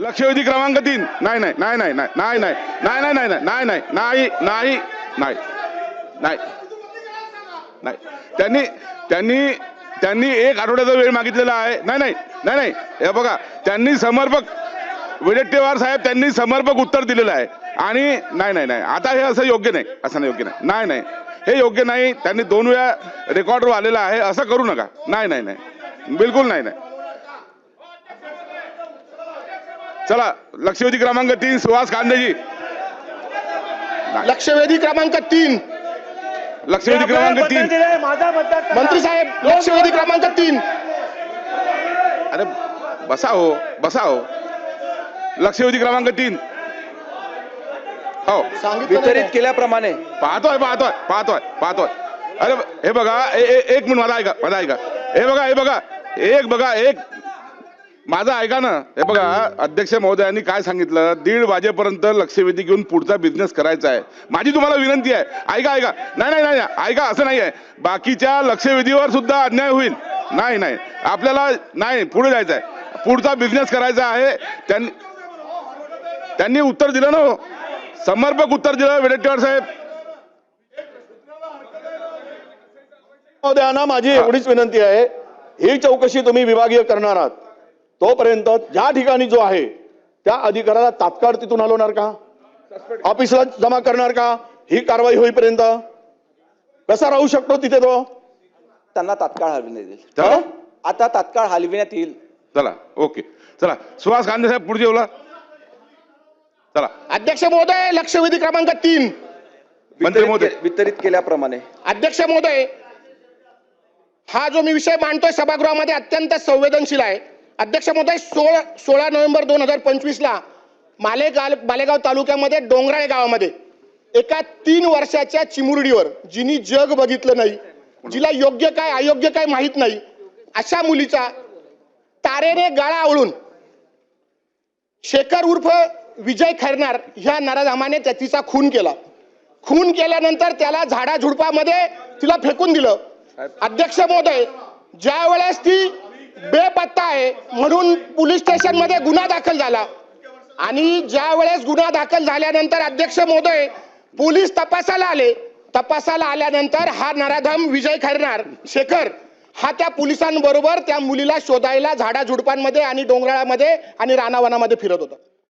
लक्षवेधी क्रमांक 3 नाही नाही नाही नाही नाही नाही नाही नाही नाही नाही नाही नाही नाही नाही नाही त्यांनी त्यांनी त्यांनी एक आठवड्याचा वेळ मागितलेला आहे. नाही नाही नाही नाही हे बघा, त्यांनी समर्पक वडेट्टीवार साहेब त्यांनी समर्पक उत्तर दिलेलं आहे. आणि नाही नाही नाही आता हे असं योग्य नाही, असं नाही योग्य नाही, नाही नाही हे योग्य नाही. त्यांनी 2 वेळा रेकॉर्डवर आलेला आहे, असं करू नका. नाही नाही नाही बिलकुल नाही नाही. चला लक्षवेधी क्रमांक 3 सुहास कांदेजी. लक्षवेधी क्रमांक 3 लक्षवेधी क्रमांक 3 मंत्री साहेब लक्षवेधी क्रमांक 3. अरे बसा हो, बसा हो. लक्षवेधी क्रमांक 3 हो वितरित केल्याप्रमाणे पाहतोय पाहतोय पाहतोय पाहतोय. अरे हे बघा, एक मिनिट माझा ऐका, माझा ऐका. हे बघा, हे बघा, एक बघा, एक माझा ऐका ना. हे बघा, अध्यक्ष महोदयांनी काय सांगितलं, 1:30 वाजेपर्यंत लक्षवेधी घेऊन पुढचा बिझनेस करायचा आहे. माझी तुम्हाला विनंती आहे, ऐका ऐका. नाही नाही नाही ऐका, असं नाही आहे. बाकीच्या लक्षवेधीवर सुद्धा अन्याय होईल. नाही नाही आपल्याला नाही पुढे जायचं आहे, पुढचा बिझनेस करायचा आहे. त्यांनी उत्तर दिलं ना, समर्पक उत्तर दिलं वडेट्टीवार साहेब. महोदयांना माझी एवढीच विनंती आहे, ही चौकशी तुम्ही विभागीय करणार आहात तोपर्यंत ज्या ठिकाणी जो आहे त्या अधिकाऱ्याला तात्काळ तिथून हलवणार का, ऑफिसला जमा करणार का, ही कारवाई होईपर्यंत कसा राहू शकतो तिथे तो? त्यांना तात्काळ हलविण्यात येईल. आता तात्काळ हलविण्यात येईल. चला ओके. चला सुहास कांदे साहेब पुढे बोला. चला अध्यक्ष महोदय लक्षवेधी क्रमांक 3 मंत्री महोदय. वितरित केल्याप्रमाणे अध्यक्ष महोदय, हा जो मी विषय मांडतोय सभागृहामध्ये अत्यंत संवेदनशील आहे. अध्यक्ष महोदय, 16 नोव्हेंबर 2025 ला मालेगाव तालुक्यामध्ये डोंगराळे गावामध्ये एका 3 वर्षाच्या चिमुरडीवर, जिनी जग बघितलं नाही, जिला योग्य काय अयोग्य काय माहित नाही, अशा मुलीचा तारेने गाळा आवळून शेखर उर्फ विजय खैरनार ह्या नराधामाने तिचा खून केला. खून केल्यानंतर त्याला झाडाझुडपामध्ये तिला फेकून दिलं. अध्यक्ष महोदय, ज्या वेळेस ती बेपत्ता आहे म्हणून पोलीस स्टेशन मध्ये गुन्हा दाखल झाला आणि ज्या वेळेस गुन्हा दाखल झाल्यानंतर अध्यक्ष महोदय पोलीस तपासाला आले. तपासाला आल्यानंतर हा नराधम विजय खैरनार शेखर हा त्या पोलिसांबरोबर त्या मुलीला शोधायला झाडाझुडपांमध्ये आणि डोंगराळामध्ये आणि रानावनामध्ये फिरत होता.